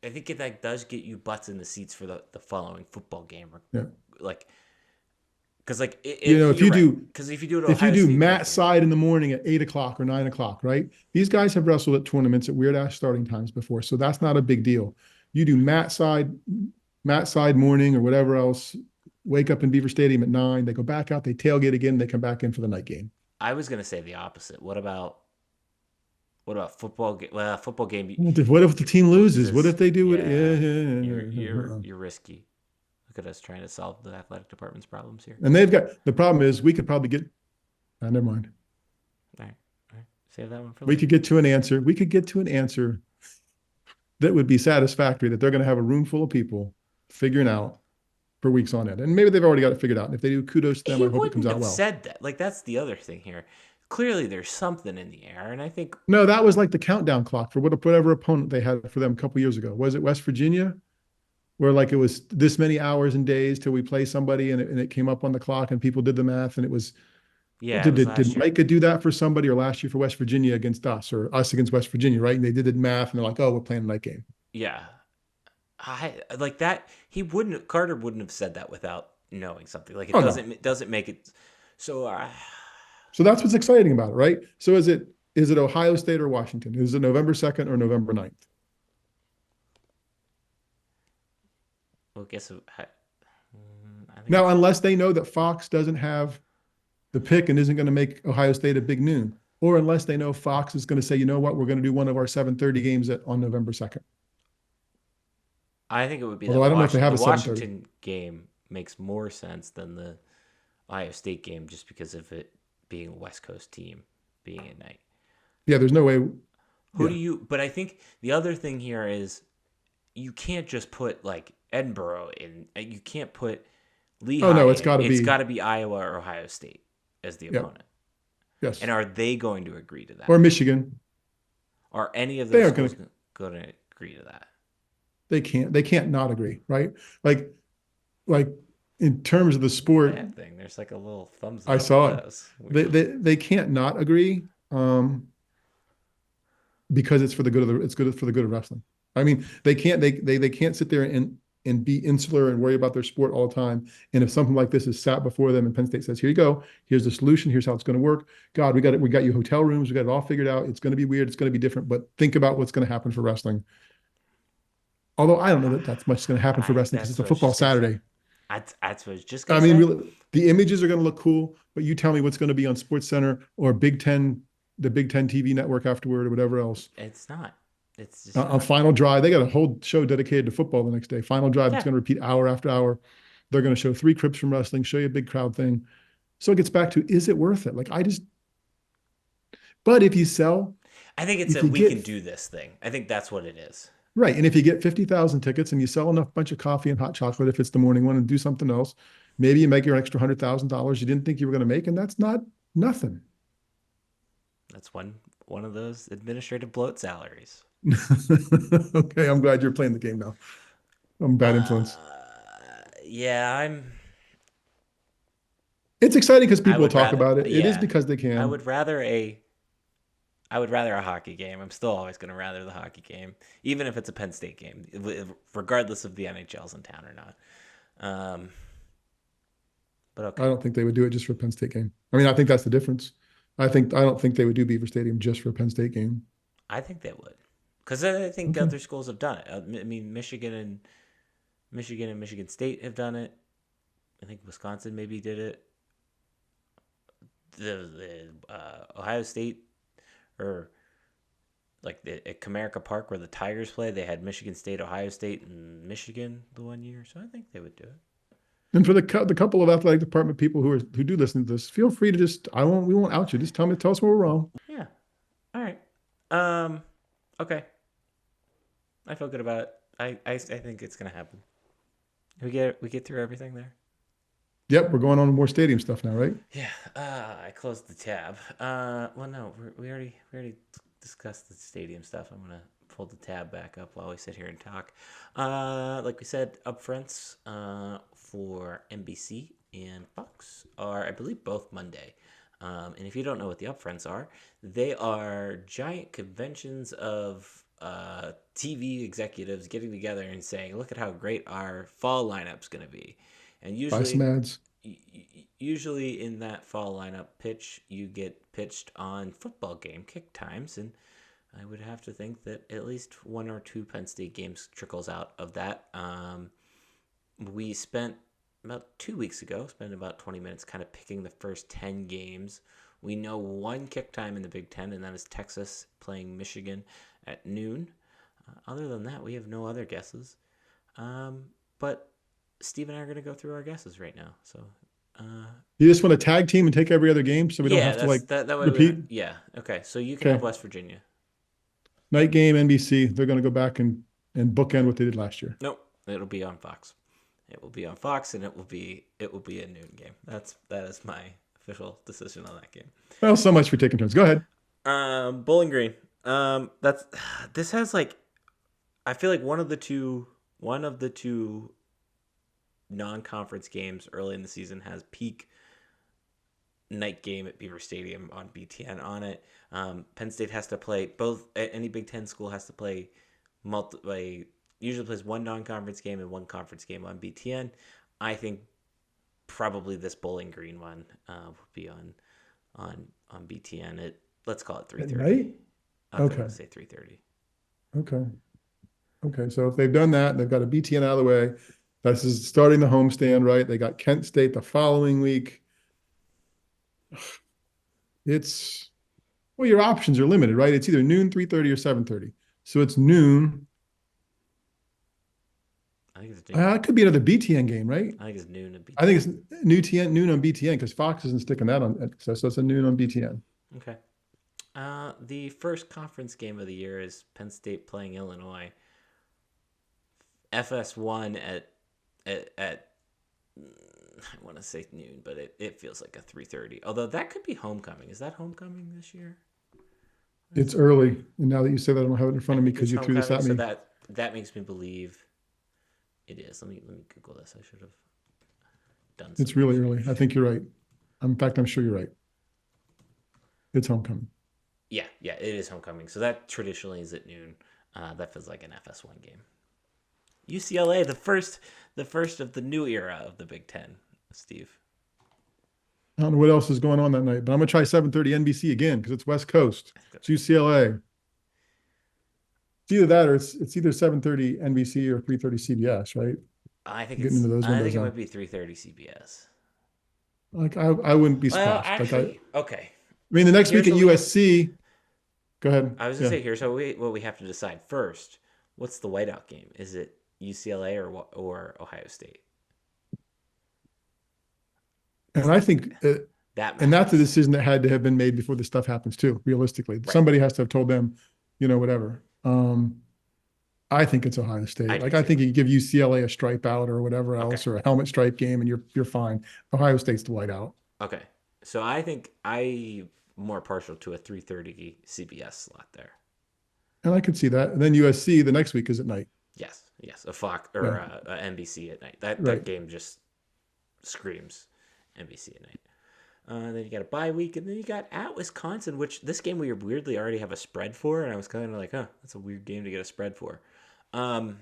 [SPEAKER 1] I think that does get you butts in the seats for the following football game, or
[SPEAKER 2] Yeah.
[SPEAKER 1] like because like
[SPEAKER 2] If
[SPEAKER 1] you're
[SPEAKER 2] you
[SPEAKER 1] right.
[SPEAKER 2] do
[SPEAKER 1] Because if you do it
[SPEAKER 2] if you
[SPEAKER 1] Ohio
[SPEAKER 2] do
[SPEAKER 1] State
[SPEAKER 2] mat
[SPEAKER 1] weekend,
[SPEAKER 2] side in the morning at 8 o'clock or 9 o'clock, right? These guys have wrestled at tournaments at weird ass starting times before, so that's not a big deal. You do mat side morning or whatever else. Wake up in Beaver Stadium at 9. They go back out. They tailgate again. They come back in for the night game.
[SPEAKER 1] I was gonna say the opposite. What about football? Well, football game
[SPEAKER 2] What if the team loses? What
[SPEAKER 1] says
[SPEAKER 2] if they do it?
[SPEAKER 1] yeah. You're you're
[SPEAKER 2] Yeah.
[SPEAKER 1] you're risky. Look at us trying to solve the athletic department's problems here.
[SPEAKER 2] And they've got the problem is we could probably get. Never mind.
[SPEAKER 1] All right. Save that one for
[SPEAKER 2] We
[SPEAKER 1] later.
[SPEAKER 2] could get to an answer. We could get to an answer that would be satisfactory. That they're going to have a room full of people figuring out for weeks on end. And maybe they've already got it figured out. And if they do, kudos to them.
[SPEAKER 1] He
[SPEAKER 2] I hope it comes
[SPEAKER 1] wouldn't
[SPEAKER 2] out
[SPEAKER 1] have
[SPEAKER 2] well.
[SPEAKER 1] said that. Like that's the other thing here. Clearly, there's something in the air, and I think
[SPEAKER 2] No, that was like the countdown clock for whatever opponent they had for them a couple years ago. Was it West Virginia? Where like it was this many hours and days till we play somebody, and it came up on the clock and people did the math, and it was
[SPEAKER 1] yeah, it
[SPEAKER 2] did
[SPEAKER 1] was
[SPEAKER 2] did,
[SPEAKER 1] last
[SPEAKER 2] did
[SPEAKER 1] year.
[SPEAKER 2] Micah do that for somebody, or last year for West Virginia against us, or us against West Virginia, right? And they did the math and they're like, oh, we're playing a night game.
[SPEAKER 1] Yeah, I like that. Carter wouldn't have said that without knowing something. Like
[SPEAKER 2] Oh no.
[SPEAKER 1] it doesn't make it. So
[SPEAKER 2] So that's what's exciting about it, right? So is it Ohio State or Washington? Is it November 2nd or November 9th?
[SPEAKER 1] well, I think
[SPEAKER 2] Now, unless they know that Fox doesn't have the pick and isn't going to make Ohio State a big noon, or unless they know Fox is going to say, you know what, we're going to do one of our 7:30 games on November 2nd.
[SPEAKER 1] it would be
[SPEAKER 2] Although I don't know if they have
[SPEAKER 1] The
[SPEAKER 2] a 7:30.
[SPEAKER 1] Washington game makes more sense than the Ohio State game, just because of it being a West Coast team being at night.
[SPEAKER 2] Yeah, there's no way.
[SPEAKER 1] Who
[SPEAKER 2] Yeah.
[SPEAKER 1] do you? But I think the other thing here is you can't just put like Edinburgh in. You can't put
[SPEAKER 2] Oh
[SPEAKER 1] Lehigh
[SPEAKER 2] no, it's
[SPEAKER 1] in.
[SPEAKER 2] got to
[SPEAKER 1] It's
[SPEAKER 2] be.
[SPEAKER 1] got to be Iowa or Ohio State as the
[SPEAKER 2] Yeah.
[SPEAKER 1] opponent.
[SPEAKER 2] Yes.
[SPEAKER 1] And are they going to agree to that?
[SPEAKER 2] Or Michigan.
[SPEAKER 1] Are any of
[SPEAKER 2] They
[SPEAKER 1] those
[SPEAKER 2] aren't going
[SPEAKER 1] schools
[SPEAKER 2] to.
[SPEAKER 1] going to agree to that?
[SPEAKER 2] They can't. They can't not agree, right? Like in terms of the sport,
[SPEAKER 1] Bad thing. There's like a little thumbs
[SPEAKER 2] I
[SPEAKER 1] up.
[SPEAKER 2] saw it.
[SPEAKER 1] That was weird.
[SPEAKER 2] They can't not agree. Because it's for the good of it's good for the good of wrestling. I mean, they can't sit there and be insular and worry about their sport all the time. And if something like this is sat before them and Penn State says, here you go, here's the solution, here's how it's going to work. God, we got it. We got you hotel rooms. We got it all figured out. It's going to be weird. It's going to be different, but think about what's going to happen for wrestling. Although I don't know that that's much going to happen for wrestling because it's
[SPEAKER 1] That's
[SPEAKER 2] a
[SPEAKER 1] what I was
[SPEAKER 2] football
[SPEAKER 1] just gonna say.
[SPEAKER 2] Saturday.
[SPEAKER 1] That's what I was just
[SPEAKER 2] I
[SPEAKER 1] gonna
[SPEAKER 2] mean,
[SPEAKER 1] say.
[SPEAKER 2] really, the images are going to look cool, but you tell me what's going to be on Sports Center or Big Ten, the Big Ten TV network afterward or whatever else.
[SPEAKER 1] It's not. It's just
[SPEAKER 2] On
[SPEAKER 1] not.
[SPEAKER 2] Final Drive, they got a whole show dedicated to football the next day. Final Drive, it's
[SPEAKER 1] Yeah,
[SPEAKER 2] going to repeat hour after hour. They're going to show 3 clips from wrestling, show you a big crowd thing. So it gets back to, is it worth it? Like I just, but if you sell,
[SPEAKER 1] I think it's
[SPEAKER 2] if
[SPEAKER 1] that
[SPEAKER 2] you
[SPEAKER 1] we
[SPEAKER 2] get
[SPEAKER 1] can do this thing. I think that's what it is.
[SPEAKER 2] right, and if you get 50,000 tickets and you sell enough bunch of coffee and hot chocolate, if it's the morning one, and do something else, maybe you make your extra $100,000 you didn't think you were going to make, and that's not nothing.
[SPEAKER 1] That's one of those administrative bloat salaries.
[SPEAKER 2] Okay, I'm glad you're playing the game now. I'm a bad influence.
[SPEAKER 1] Yeah, I'm.
[SPEAKER 2] It's exciting because
[SPEAKER 1] I
[SPEAKER 2] people will
[SPEAKER 1] would
[SPEAKER 2] talk
[SPEAKER 1] rather.
[SPEAKER 2] about it. It is
[SPEAKER 1] Yeah,
[SPEAKER 2] because they
[SPEAKER 1] I
[SPEAKER 2] can.
[SPEAKER 1] would rather a. I would rather a hockey game. I'm still always going to rather the hockey game, even if it's a Penn State game, regardless of the NHL's in town or not. Um, but
[SPEAKER 2] I
[SPEAKER 1] okay,
[SPEAKER 2] don't think they would do it just for a Penn State game. I mean, I think that's the difference. I don't think they would do Beaver Stadium just for a Penn State game.
[SPEAKER 1] I think they would, because I think
[SPEAKER 2] Okay.
[SPEAKER 1] other schools have done it. I mean, Michigan and Michigan State have done it. I think Wisconsin maybe did it. The Ohio State or like at Comerica Park where the Tigers play, they had Michigan State, Ohio State, and Michigan the one year. So I think they would do it.
[SPEAKER 2] And for the couple of athletic department people who do listen to this, feel free to just we won't out you. Just tell us where we're wrong.
[SPEAKER 1] Yeah. All right. Um. Okay. I feel good about it. I think it's gonna happen. We get through everything there.
[SPEAKER 2] Yep, we're going on more stadium stuff now, right?
[SPEAKER 1] Yeah. I closed the tab. Well, no, we already discussed the stadium stuff. I'm gonna pull the tab back up while we sit here and talk. Like we said, upfronts for NBC and Fox are, I believe, both Monday. And if you don't know what the upfronts are, they are giant conventions of TV executives getting together and saying, "Look at how great our fall lineup's going to be." And
[SPEAKER 2] Buy some ads.
[SPEAKER 1] usually in that fall lineup pitch, you get pitched on football game kick times, and I would have to think that at least one or two Penn State games trickles out of that. We spent about 2 weeks ago, spent about 20 minutes kind of picking the first 10 games. We know one kick time in the Big Ten, and that is Texas playing Michigan at noon. Other than that, we have no other guesses. But Steve and I are going to go through our guesses right now. So,
[SPEAKER 2] You just want to tag team and take every other game so we don't
[SPEAKER 1] yeah,
[SPEAKER 2] have to like
[SPEAKER 1] that way.
[SPEAKER 2] repeat.
[SPEAKER 1] Yeah, okay. So you can have
[SPEAKER 2] Okay.
[SPEAKER 1] West Virginia.
[SPEAKER 2] Night game, NBC. They're going to go back and bookend what they did last year.
[SPEAKER 1] Nope, it'll be on Fox. It will be on Fox, and it will be a noon game. That is my official decision on that game.
[SPEAKER 2] Well, so much for taking turns. Go ahead.
[SPEAKER 1] Bowling Green. That's this has like, I feel like one of the two non-conference games early in the season has peak night game at Beaver Stadium on BTN on it. Penn State has to play both. Any Big Ten school has to play usually plays one non-conference game and one conference game on BTN. I think probably this Bowling Green one will be on BTN. Let's call it
[SPEAKER 2] At
[SPEAKER 1] 3:30.
[SPEAKER 2] night?
[SPEAKER 1] I'm
[SPEAKER 2] Okay.
[SPEAKER 1] gonna say 3:30.
[SPEAKER 2] Okay. Okay. So if they've done that, they've got a BTN out of the way. This is starting the homestand, right? They got Kent State the following week. It's well, your options are limited, right? It's either noon, 3:30, or 7:30. So it's noon.
[SPEAKER 1] I think it's noon.
[SPEAKER 2] It could be another BTN game, right?
[SPEAKER 1] I think it's noon at BTN.
[SPEAKER 2] I think it's noon on BTN because Fox isn't sticking that on. So it's a noon on BTN.
[SPEAKER 1] Okay. The first conference game of the year is Penn State playing Illinois. FS1 at I want to say noon, but it feels like a 3:30. Although that could be homecoming. Is that homecoming this year?
[SPEAKER 2] It's early, and now that you say that, I don't have it in front of me because
[SPEAKER 1] It's
[SPEAKER 2] you threw this at
[SPEAKER 1] homecoming,
[SPEAKER 2] me.
[SPEAKER 1] so that makes me believe it is. Let me Google this. I should have done.
[SPEAKER 2] It's really early. I think you're right. In fact, I'm sure you're right. It's homecoming.
[SPEAKER 1] Yeah, it is homecoming. So that traditionally is at noon. That feels like an FS1 game. UCLA, the first of the new era of the Big Ten, Steve.
[SPEAKER 2] I don't know what else is going on that night, but I'm gonna try 7:30 NBC again because it's West Coast. It's UCLA. It's either that or it's either 7:30 NBC or 3:30 CBS, right? Getting into those
[SPEAKER 1] I think
[SPEAKER 2] windows
[SPEAKER 1] it
[SPEAKER 2] now.
[SPEAKER 1] might be 3:30 CBS.
[SPEAKER 2] Like I wouldn't be
[SPEAKER 1] Well,
[SPEAKER 2] surprised.
[SPEAKER 1] actually, okay.
[SPEAKER 2] I mean, the next week
[SPEAKER 1] Here's
[SPEAKER 2] at
[SPEAKER 1] what we have.
[SPEAKER 2] USC. Go ahead.
[SPEAKER 1] I was gonna
[SPEAKER 2] Yeah,
[SPEAKER 1] say here's what we have to decide first. What's the whiteout game? Is it UCLA or Ohio State?
[SPEAKER 2] and
[SPEAKER 1] Because
[SPEAKER 2] I think,
[SPEAKER 1] that
[SPEAKER 2] and that's a
[SPEAKER 1] matters,
[SPEAKER 2] decision that had to have been made before this stuff happens too. Realistically,
[SPEAKER 1] right?
[SPEAKER 2] somebody has to have told them, whatever. I think it's Ohio
[SPEAKER 1] I
[SPEAKER 2] State.
[SPEAKER 1] do
[SPEAKER 2] Like I
[SPEAKER 1] too.
[SPEAKER 2] think you give UCLA a stripe out or whatever
[SPEAKER 1] Okay,
[SPEAKER 2] else, or a helmet stripe game, and you're fine. Ohio State's the whiteout,
[SPEAKER 1] okay. So I think I'm more partial to a 3:30 CBS slot there.
[SPEAKER 2] and I could see that. And then USC the next week is at night.
[SPEAKER 1] Yes, yes, a Fox or
[SPEAKER 2] Yeah,
[SPEAKER 1] a NBC at night. That
[SPEAKER 2] right.
[SPEAKER 1] game just screams NBC at night. Then you got a bye week, and then you got at Wisconsin, which this game we weirdly already have a spread for, and I was kind of like, huh, that's a weird game to get a spread for. Um,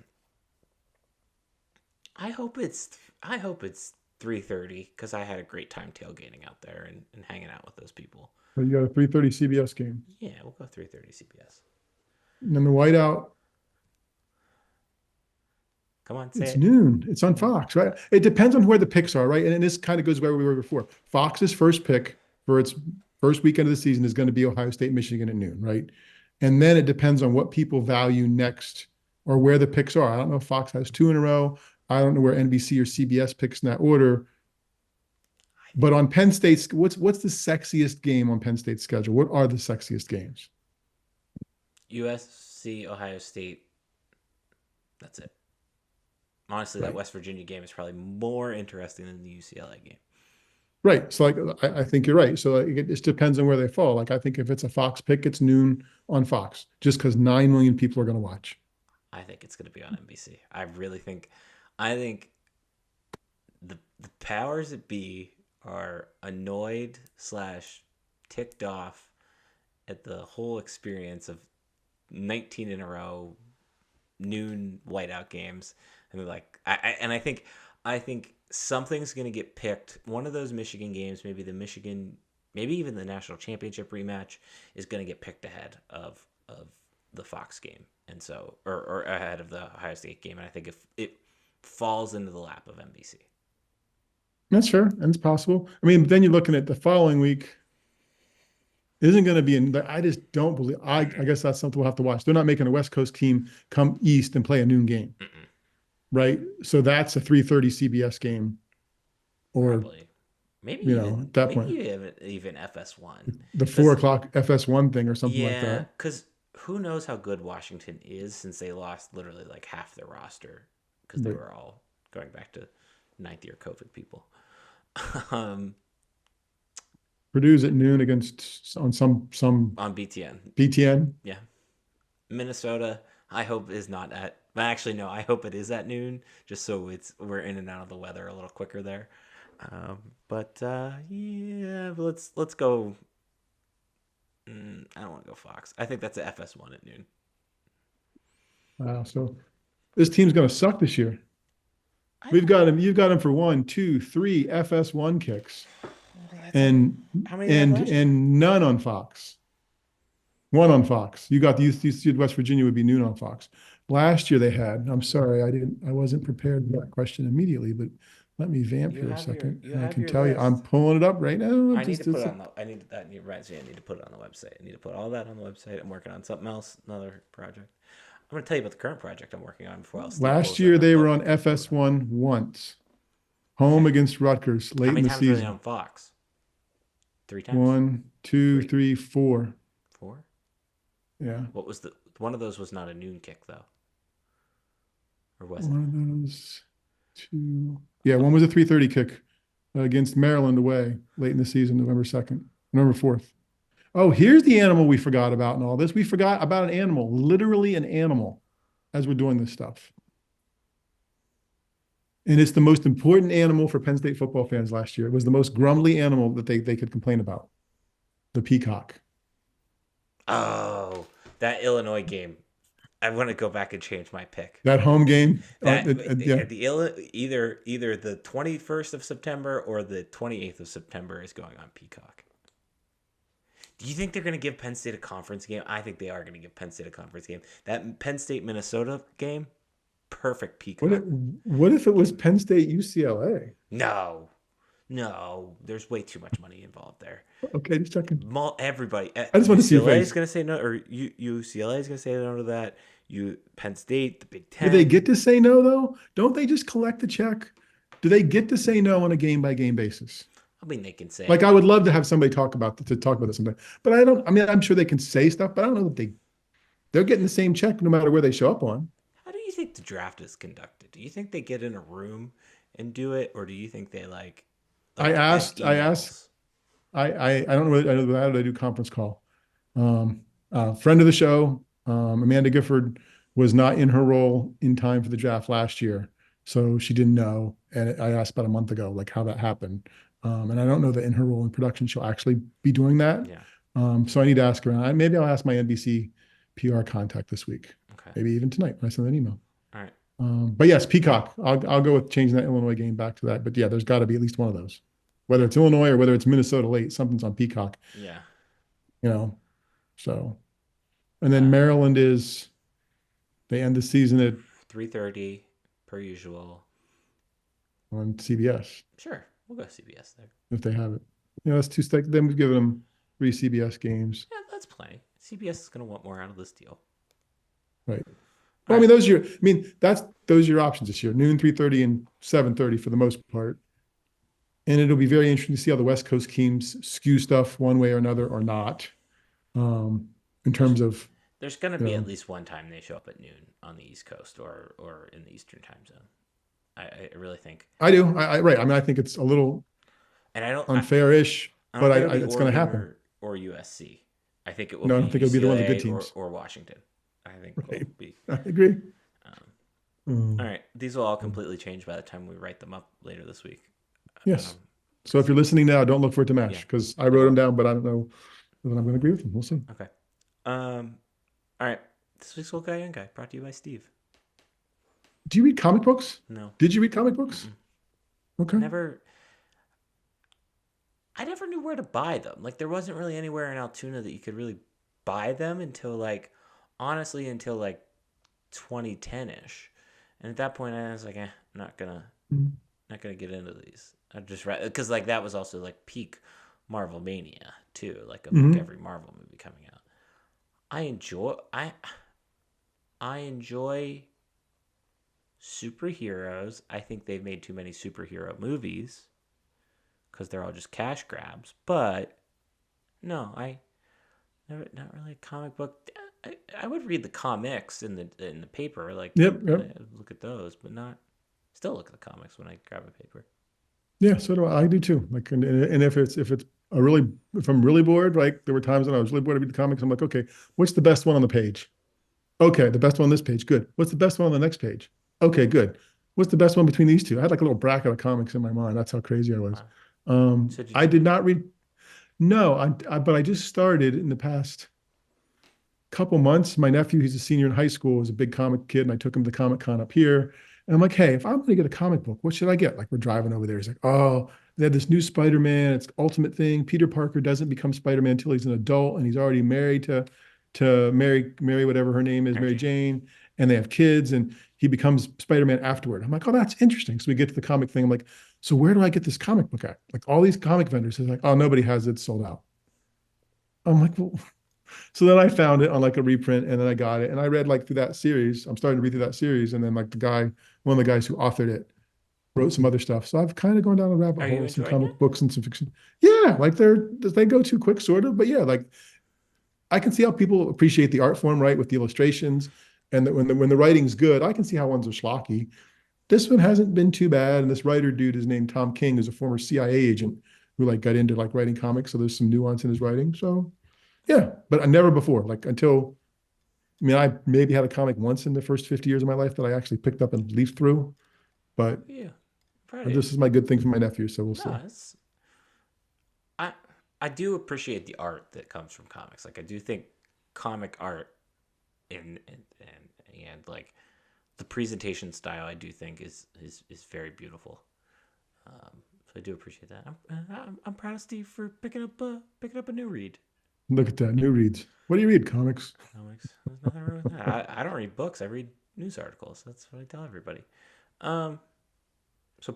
[SPEAKER 1] I hope it's 3:30 because I had a great time tailgating out there and hanging out with those people.
[SPEAKER 2] So you got a 3:30 CBS game,
[SPEAKER 1] Yeah, we'll go 3:30 CBS.
[SPEAKER 2] and then the whiteout.
[SPEAKER 1] Come on, say
[SPEAKER 2] It's
[SPEAKER 1] it.
[SPEAKER 2] noon. It's on
[SPEAKER 1] Yeah.
[SPEAKER 2] Fox, right? It depends on where the picks are, right? And this kind of goes where we were before. Fox's first pick for its first weekend of the season is going to be Ohio State, Michigan at noon, right? And then it depends on what people value next or where the picks are. I don't know if Fox has two in a row. I don't know where NBC or CBS picks in that order. But on Penn State's, what's the sexiest game on Penn State's schedule? What are the sexiest games?
[SPEAKER 1] USC, Ohio State. That's it. Honestly, that
[SPEAKER 2] Right.
[SPEAKER 1] West Virginia game is probably more interesting than the UCLA game.
[SPEAKER 2] Right. So like I think you're right. So like, it just depends on where they fall. Like I think if it's a Fox pick, it's noon on Fox, just because 9 million people are going to watch.
[SPEAKER 1] I think it's going to be on NBC. I think the powers that be are annoyed slash ticked off at the whole experience of 19 in a row noon whiteout games, and they're like, I think something's going to get picked. One of those Michigan games, maybe the Michigan, maybe even the national championship rematch, is going to get picked ahead of the Fox game, and so or ahead of the Ohio State game. And I think if it falls into the lap of NBC.
[SPEAKER 2] That's fair, and it's possible. I mean, then you're looking at the following week. Isn't going to be in. I just don't believe. I guess that's something we'll have to watch. They're not making a West Coast team come east and play a noon game,
[SPEAKER 1] Mm-mm,
[SPEAKER 2] right? So that's a 3:30 CBS game, or
[SPEAKER 1] probably, maybe
[SPEAKER 2] at that
[SPEAKER 1] maybe
[SPEAKER 2] point,
[SPEAKER 1] even FS1,
[SPEAKER 2] the four
[SPEAKER 1] because
[SPEAKER 2] o'clock FS1 thing or something like
[SPEAKER 1] yeah,
[SPEAKER 2] that.
[SPEAKER 1] because who knows how good Washington is since they lost literally like half their roster because they
[SPEAKER 2] Right.
[SPEAKER 1] were all going back to ninth year COVID people. um,
[SPEAKER 2] Purdue's at noon against on some
[SPEAKER 1] on BTN,
[SPEAKER 2] BTN.
[SPEAKER 1] yeah. Minnesota, I hope is not at. Actually, no, I hope it is at noon, just so we're in and out of the weather a little quicker there. But yeah, let's go. I don't want to go Fox. I think that's a FS1 at noon.
[SPEAKER 2] Wow. So this team's going to suck this year.
[SPEAKER 1] I
[SPEAKER 2] We've
[SPEAKER 1] don't.
[SPEAKER 2] got him. You've got him for 1, 2, 3 FS1 kicks,
[SPEAKER 1] That's a,
[SPEAKER 2] and
[SPEAKER 1] how many did I have last year?
[SPEAKER 2] none on Fox. One on Fox. You got you said West Virginia would be noon on Fox. Last year they had. I'm sorry, I wasn't prepared for that question immediately, but let me vamp here a second,
[SPEAKER 1] You
[SPEAKER 2] and I
[SPEAKER 1] have
[SPEAKER 2] can
[SPEAKER 1] your
[SPEAKER 2] tell you, I'm
[SPEAKER 1] list.
[SPEAKER 2] pulling it up right now.
[SPEAKER 1] I need to
[SPEAKER 2] Just
[SPEAKER 1] put it
[SPEAKER 2] it's
[SPEAKER 1] on the. That reminds me. I need to put it on the website. I need to put all that on the website. I'm working on something else, another project. I'm going to tell you about the current project I'm working on before Steve
[SPEAKER 2] last
[SPEAKER 1] pulls it up
[SPEAKER 2] year
[SPEAKER 1] and
[SPEAKER 2] they were
[SPEAKER 1] let
[SPEAKER 2] on
[SPEAKER 1] me put it on.
[SPEAKER 2] FS1 once,
[SPEAKER 1] Okay.
[SPEAKER 2] home against Rutgers
[SPEAKER 1] How
[SPEAKER 2] late in
[SPEAKER 1] many
[SPEAKER 2] the
[SPEAKER 1] times were they
[SPEAKER 2] season.
[SPEAKER 1] on Fox? Three times?
[SPEAKER 2] One, two,
[SPEAKER 1] Three?
[SPEAKER 2] three, four.
[SPEAKER 1] Four?
[SPEAKER 2] Yeah.
[SPEAKER 1] What was the one of those was not a noon kick though, or was it?
[SPEAKER 2] One of those two. Yeah, one was a 3:30 kick against Maryland away late in the season, November 2nd, November 4th. Oh, here's the animal we forgot about in all this. We forgot about an animal, literally an animal, as we're doing this stuff. And it's the most important animal for Penn State football fans last year. It was the most grumbly animal that they could complain about, the peacock.
[SPEAKER 1] Oh, that Illinois game. I want to go back and change my pick.
[SPEAKER 2] That home game,
[SPEAKER 1] That
[SPEAKER 2] yeah.
[SPEAKER 1] either the 21st of September or the 28th of September is going on Peacock. Do you think they're going to give Penn State a conference game? I think they are going to give Penn State a conference game. That Penn State Minnesota game, perfect
[SPEAKER 2] What if,
[SPEAKER 1] Peacock.
[SPEAKER 2] what if it was Penn State UCLA?
[SPEAKER 1] No, no, there's way too much money involved there.
[SPEAKER 2] Okay, just checking.
[SPEAKER 1] Everybody,
[SPEAKER 2] I just want to see your
[SPEAKER 1] UCLA is
[SPEAKER 2] face.
[SPEAKER 1] going to say no, or UCLA is going to say no to that. Penn State, the Big
[SPEAKER 2] Do they
[SPEAKER 1] Ten.
[SPEAKER 2] get to say no though? Don't they just collect the check? Do they get to say no on a game by game basis?
[SPEAKER 1] I mean, they can
[SPEAKER 2] Like
[SPEAKER 1] say.
[SPEAKER 2] I would love to have somebody talk about this sometime, but I don't. I mean, I'm sure they can say stuff, but I don't know that they're getting the same check no matter where they show up on.
[SPEAKER 1] How do you think the draft is conducted? Do you think they get in a room and do it, or do you think they
[SPEAKER 2] I
[SPEAKER 1] they have
[SPEAKER 2] asked, I asked,
[SPEAKER 1] emails?
[SPEAKER 2] I don't know. I know how do I do conference call? Friend of the show, Amanda Gifford was not in her role in time for the draft last year, so she didn't know. And I asked about a month ago, like how that happened. And I don't know that in her role in production she'll actually be doing that.
[SPEAKER 1] Yeah.
[SPEAKER 2] So I need to ask her. And maybe I'll ask my NBC PR contact this week,
[SPEAKER 1] Okay.
[SPEAKER 2] maybe even tonight when I send an email.
[SPEAKER 1] All right.
[SPEAKER 2] But yes, Peacock. I'll go with changing that Illinois game back to that. But yeah, there's got to be at least one of those, whether it's Illinois or whether it's Minnesota late. Something's on Peacock.
[SPEAKER 1] Yeah.
[SPEAKER 2] You know. So, and then
[SPEAKER 1] Uh,
[SPEAKER 2] Maryland is they end the season at
[SPEAKER 1] 3:30 per usual.
[SPEAKER 2] on CBS
[SPEAKER 1] Sure, we'll go CBS there.
[SPEAKER 2] if they have it. That's two stack. Then we've given them three CBS games,
[SPEAKER 1] Yeah, that's plenty. CBS is going to want more out of this deal.
[SPEAKER 2] right?
[SPEAKER 1] All
[SPEAKER 2] Well, I mean,
[SPEAKER 1] right.
[SPEAKER 2] those are your. I mean, those are your options this year: noon, 3:30, and 7:30 for the most part. And it'll be very interesting to see how the West Coast teams skew stuff one way or another or not. In
[SPEAKER 1] There's
[SPEAKER 2] terms of
[SPEAKER 1] there's going to
[SPEAKER 2] you
[SPEAKER 1] be
[SPEAKER 2] know,
[SPEAKER 1] at least one time they show up at noon on the East Coast or in the Eastern time zone. I really think,
[SPEAKER 2] I do. Right. I mean, I think it's a little
[SPEAKER 1] and I don't
[SPEAKER 2] unfair-ish,
[SPEAKER 1] I don't
[SPEAKER 2] but
[SPEAKER 1] think it'll be
[SPEAKER 2] it's going to
[SPEAKER 1] Oregon
[SPEAKER 2] happen.
[SPEAKER 1] or USC. I think it will
[SPEAKER 2] No, I
[SPEAKER 1] be
[SPEAKER 2] don't think it'll be the one of the good
[SPEAKER 1] UCLA
[SPEAKER 2] teams.
[SPEAKER 1] or Washington. I think
[SPEAKER 2] Right.
[SPEAKER 1] will be.
[SPEAKER 2] I agree.
[SPEAKER 1] Um, all
[SPEAKER 2] Um,
[SPEAKER 1] right, these will all completely change by the time we write them up later this week.
[SPEAKER 2] yes.
[SPEAKER 1] Um,
[SPEAKER 2] So if you're listening now, don't look for it to
[SPEAKER 1] yeah,
[SPEAKER 2] match because I
[SPEAKER 1] they
[SPEAKER 2] wrote them
[SPEAKER 1] won't.
[SPEAKER 2] down, but I don't know whether I'm going to agree with them. We'll see.
[SPEAKER 1] Okay. All right. This week's Old Guy Young Guy brought to you by Steve.
[SPEAKER 2] Do you read comic books?
[SPEAKER 1] No,
[SPEAKER 2] Did you read comic books?
[SPEAKER 1] Mm-mm.
[SPEAKER 2] Okay.
[SPEAKER 1] never. I never knew where to buy them. Like there wasn't really anywhere in Altoona that you could really buy them until honestly until 2010 ish. And at that point, I was like,
[SPEAKER 2] Mhm.
[SPEAKER 1] not gonna get into these. I just read because that was also peak Marvel mania too, of
[SPEAKER 2] Mhm.
[SPEAKER 1] every Marvel movie coming out. I enjoy I enjoy superheroes. I think they've made too many superhero movies because they're all just cash grabs. But no, I never not really a comic book. I would read the comics in the paper,
[SPEAKER 2] Yep. Yep.
[SPEAKER 1] look at those, but not still look at the comics when I grab a paper.
[SPEAKER 2] Yeah. So do I. I do too. Like, and if it's a really if I'm really bored, like there were times when I was really bored to read the comics. I'm like, okay, what's the best one on the page? Okay, the best one on this page. Good. What's the best one on the next page? Okay, good. What's the best one between these two? I had like a little bracket of comics in my mind. That's how crazy I was.
[SPEAKER 1] Wow. So did
[SPEAKER 2] I
[SPEAKER 1] you
[SPEAKER 2] did
[SPEAKER 1] read?
[SPEAKER 2] not read. No, but I just started in the past couple months. My nephew, he's a senior in high school, is a big comic kid, and I took him to the Comic Con up here. And I'm like, hey, if I'm going to get a comic book, what should I get? Like we're driving over there. He's like, oh, they had this new Spider-Man. It's ultimate thing. Peter Parker doesn't become Spider-Man until he's an adult, and he's already married to Mary whatever her name is,
[SPEAKER 1] Mary
[SPEAKER 2] Mary
[SPEAKER 1] Jane.
[SPEAKER 2] Jane, and they have kids, and he becomes Spider-Man afterward. I'm like, oh, that's interesting. So we get to the comic thing. I'm like, so where do I get this comic book at? Like all these comic vendors is like, oh, nobody has it, sold out. I'm like, well, so then I found it on like a reprint and then I got it and I read like through that series. I'm starting to read through that series. And then like one of the guys who authored it wrote some other stuff. So I've kind of gone down a rabbit
[SPEAKER 1] Are you
[SPEAKER 2] hole, some
[SPEAKER 1] enjoying it?
[SPEAKER 2] comic books and some fiction. Yeah, like they go too quick sort of, but yeah, like I can see how people appreciate the art form, right? With the illustrations and when the writing's good, I can see how ones are schlocky. This one hasn't been too bad. And this writer dude is named Tom King, who's a former CIA agent who like got into like writing comics. So there's some nuance in his writing. So yeah, but I never before, like until, I mean, I maybe had a comic once in the first 50 years of my life that I actually picked up and leafed through, but
[SPEAKER 1] Yeah, proud of you.
[SPEAKER 2] this is my good thing for my nephew, so we'll see.
[SPEAKER 1] No, it's I I do appreciate the art that comes from comics. Like I do think comic art in and like the presentation style, I do think is very beautiful. So I do appreciate that. I'm proud of Steve for picking up a new read.
[SPEAKER 2] Look at that, new reads. What do you read? Comics.
[SPEAKER 1] Comics. There's nothing wrong with that. I don't read books. I read news articles. That's what I tell everybody. Um,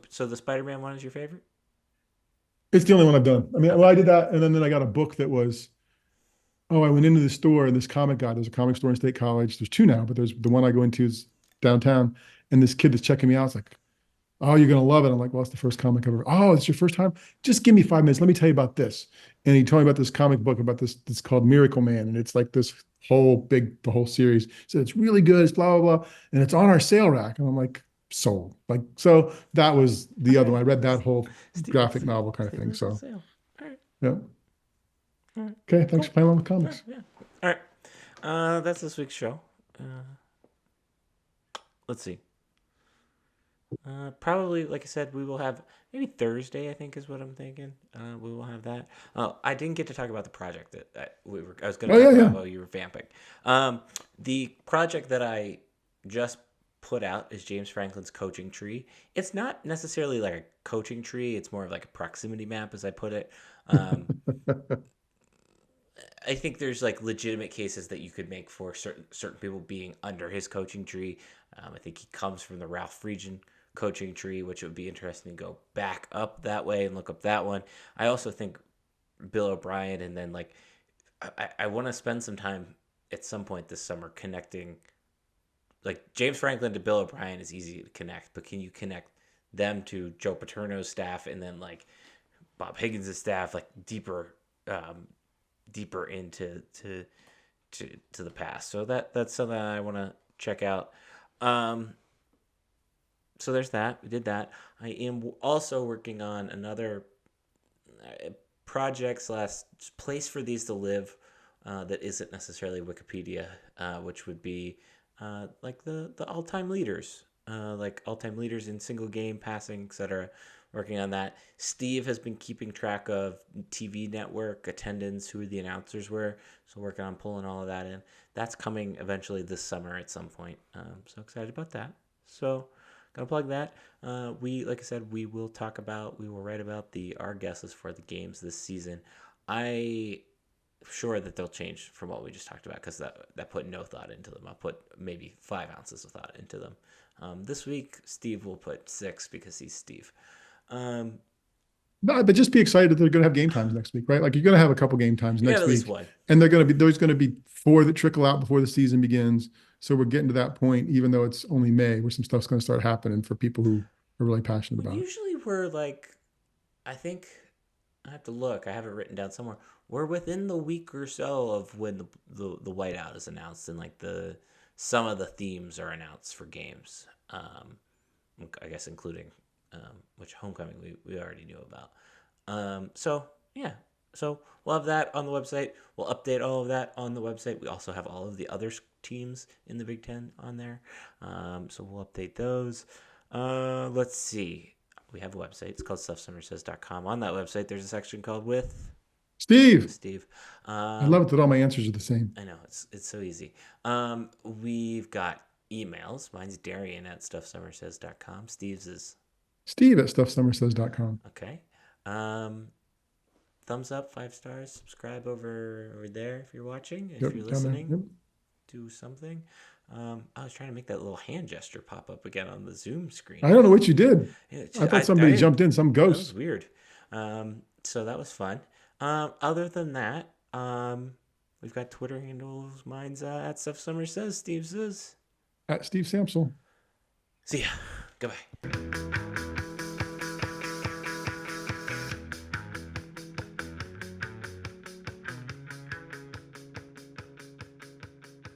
[SPEAKER 1] so the Spider-Man one is your favorite?
[SPEAKER 2] It's the only one I've done. I mean, well,
[SPEAKER 1] Okay.
[SPEAKER 2] I did that, and then I got a book that was. Oh, I went into the store and this comic guy. There's a comic store in State College. There's two now, but there's the one I go into is downtown. And this kid that's checking me out is like, "Oh, you're gonna love it." I'm like, "Well, it's the first comic I've ever." "Oh, it's your first time? Just give me 5 minutes. Let me tell you about this." And he told me about this comic book about this. It's called Miracle Man, and it's like this the whole series. So it's really good. It's blah blah blah, and it's on our sale rack. And I'm like, sold. Like so, that was the
[SPEAKER 1] All
[SPEAKER 2] other
[SPEAKER 1] right.
[SPEAKER 2] one. I read that whole graphic
[SPEAKER 1] Steve,
[SPEAKER 2] novel kind of
[SPEAKER 1] Steve
[SPEAKER 2] thing.
[SPEAKER 1] lives on
[SPEAKER 2] So
[SPEAKER 1] sale. All right.
[SPEAKER 2] yeah.
[SPEAKER 1] All right.
[SPEAKER 2] Okay. Thanks
[SPEAKER 1] Cool.
[SPEAKER 2] for playing along with
[SPEAKER 1] Yeah.
[SPEAKER 2] comics.
[SPEAKER 1] Yeah. All right. That's this week's show. Uh, let's see. Probably, like I said, we will have maybe Thursday. I think is what I'm thinking. We will have that. Oh, I didn't get to talk about the project that I was going
[SPEAKER 2] Oh
[SPEAKER 1] to
[SPEAKER 2] yeah,
[SPEAKER 1] talk
[SPEAKER 2] yeah.
[SPEAKER 1] about while you were vamping. The project that I just put out is James Franklin's coaching tree. It's not necessarily like a coaching tree. It's more of like a proximity map, as I put it. Um, I think there's like legitimate cases that you could make for certain people being under his coaching tree. I think he comes from the Ralph Friedgen coaching tree, which would be interesting to go back up that way and look up that one. I also think Bill O'Brien, and then like I want to spend some time at some point this summer connecting like James Franklin to Bill O'Brien is easy to connect, but can you connect them to Joe Paterno's staff and then like Bob Higgins' staff like deeper into to the past. So that's something I want to check out. Um, so there's that. We did that. I am also working on another project slash place for these to live that isn't necessarily Wikipedia, which would be like the all time leaders, like all time leaders in single game passing, etc. Working on that. Steve has been keeping track of TV network attendance, who the announcers were. So working on pulling all of that in. That's coming eventually this summer at some point. So excited about that. So gonna plug that. Like I said, we will write about our guesses for the games this season. I sure that they'll change from what we just talked about because that put no thought into them. I'll put maybe 5 ounces of thought into them. This week, Steve will put 6 because he's Steve.
[SPEAKER 2] No, but just be excited that they're going to have game times next week, right? Like you're going to have a couple game times
[SPEAKER 1] You have
[SPEAKER 2] next
[SPEAKER 1] at least
[SPEAKER 2] week,
[SPEAKER 1] one.
[SPEAKER 2] and there's going to be 4 that trickle out before the season begins. So we're getting to that point, even though it's only May, where some stuff's going to start happening for people who are really passionate about it.
[SPEAKER 1] Usually we're like, I think I have to look. I have it written down somewhere. We're within the week or so of when the whiteout is announced and like some of the themes are announced for games. I guess including which homecoming we already knew about. So yeah, so we'll have that on the website. We'll update all of that on the website. We also have all of the other teams in the Big Ten on there. So we'll update those. Let's see. We have a website. It's called stuffsummersays.com. On that website, there's a section called with
[SPEAKER 2] Steve,
[SPEAKER 1] Steve.
[SPEAKER 2] I love it that all my answers are the same.
[SPEAKER 1] I know it's so easy. We've got emails. Mine's Darian at stuffsummersays.com. Steve's is
[SPEAKER 2] Steve at stuffsummersays.com.
[SPEAKER 1] okay. Thumbs up, 5 stars. Subscribe over there if you're watching. If
[SPEAKER 2] Yep,
[SPEAKER 1] you're
[SPEAKER 2] down there.
[SPEAKER 1] listening,
[SPEAKER 2] Yep.
[SPEAKER 1] do something. I was trying to make that little hand gesture pop up again on the Zoom screen.
[SPEAKER 2] I don't know what you did.
[SPEAKER 1] It,
[SPEAKER 2] I thought somebody jumped in, some
[SPEAKER 1] that was
[SPEAKER 2] ghost.
[SPEAKER 1] weird. So that was fun. Other than that, we've got Twitter handles. Mine's at Stuff Summer Says. Steve's is
[SPEAKER 2] At Steve Samsel.
[SPEAKER 1] see ya. Goodbye.